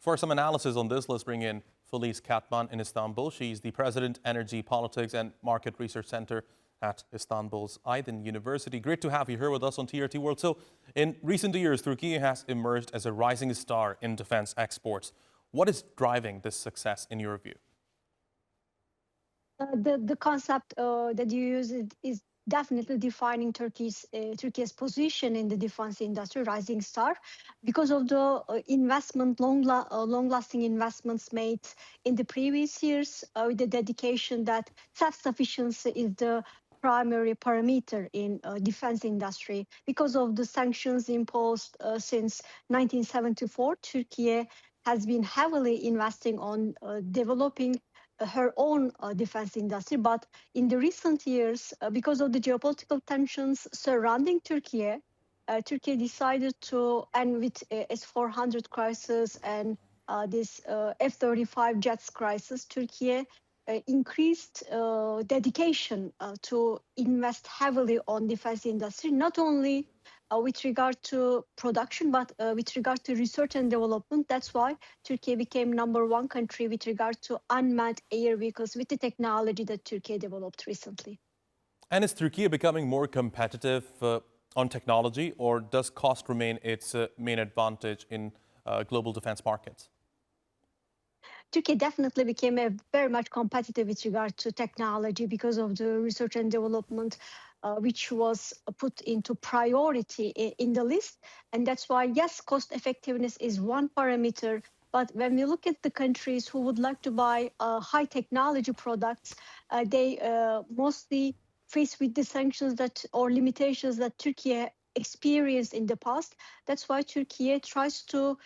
For some analysis on this, let's bring in Filiz Katman in Istanbul. She's the President, Energy, Politics and Market Research Center at Istanbul's Aydin University. Great to have you here with us on TRT World. So, in recent years, Türkiye has emerged as a rising star in defense exports. What is driving this success in your view? The concept that you use is definitely defining Turkey's position in the defense industry, rising star, because of the long-lasting investments made in the previous years, with the dedication that self-sufficiency is the primary parameter in defense industry. Because of the sanctions imposed since 1974, Turkey has been heavily investing on developing her own defense industry. But in the recent years, because of the geopolitical tensions surrounding Turkey, Turkey decided to, and with S-400 crisis and this F-35 jets crisis, Turkey increased dedication to invest heavily on defense industry, not only with regard to production, but with regard to research and development. That's why Turkey became #1 country with regard to unmanned air vehicles with the technology that Turkey developed recently. And is Turkey becoming more competitive on technology, or does cost remain its main advantage in global defense markets? Turkey definitely became very much competitive with regard to technology because of the research and development, which was put into priority in the list. And that's why, yes, cost effectiveness is one parameter. But when we look at the countries who would like to buy high technology products, they mostly face with the sanctions or limitations that Turkey experienced in the past. That's why Turkey tries to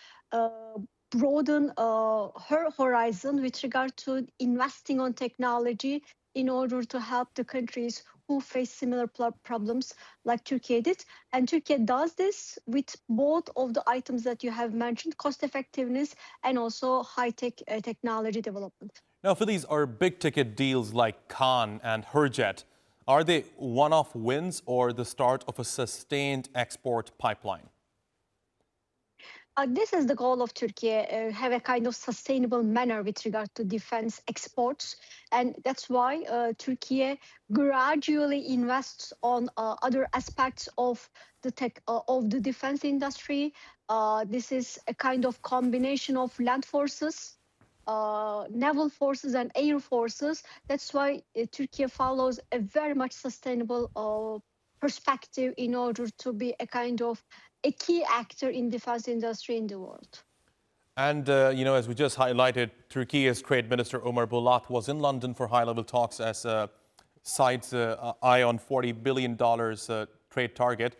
broaden her horizon with regard to investing on technology in order to help the countries who face similar problems like Turkey did. And Turkey does this with both of the items that you have mentioned, cost effectiveness and also high-tech technology development. Now, for these are big-ticket deals like Khan and Hürjet, are they one-off wins or the start of a sustained export pipeline? This is the goal of Turkey, have a kind of sustainable manner with regard to defense exports. And that's why Turkey gradually invests on other aspects of the defense industry. This is a kind of combination of land forces, naval forces and air forces. That's why Turkey follows a very much sustainable perspective in order to be a kind of a key actor in defense industry in the world. And, as we just highlighted, Turkey's Trade Minister Omar Bolat was in London for high-level talks as sides eye on $40 billion trade target.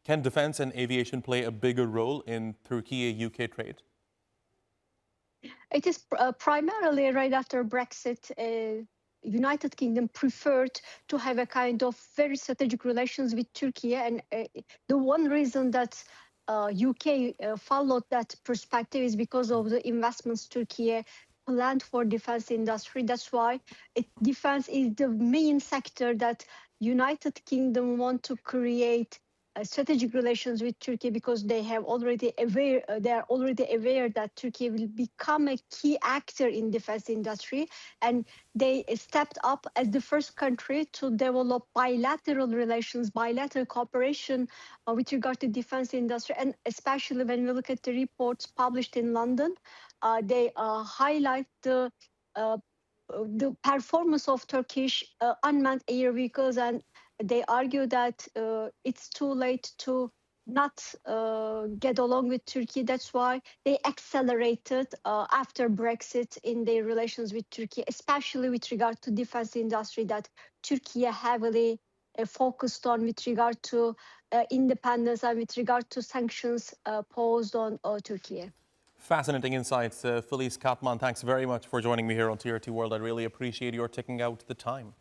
Can defense and aviation play a bigger role in Turkey-UK trade? It is primarily right after Brexit. United Kingdom preferred to have a kind of very strategic relations with Turkey, and the one reason that UK followed that perspective is because of the investments Turkey planned for defense industry. That's why defense is the main sector that United Kingdom want to create strategic relations with Turkey, because they are already aware that Turkey will become a key actor in defense industry, and they stepped up as the first country to develop bilateral relations, bilateral cooperation with regard to defense industry. And especially when we look at the reports published in London, they highlight the performance of Turkish unmanned air vehicles, and they argue that it's too late to not get along with Turkey. That's why they accelerated after Brexit in their relations with Turkey, especially with regard to defense industry that Turkey heavily focused on with regard to independence and with regard to sanctions posed on Turkey. Fascinating insights. Filiz Katman, thanks very much for joining me here on TRT World. I really appreciate your taking out the time.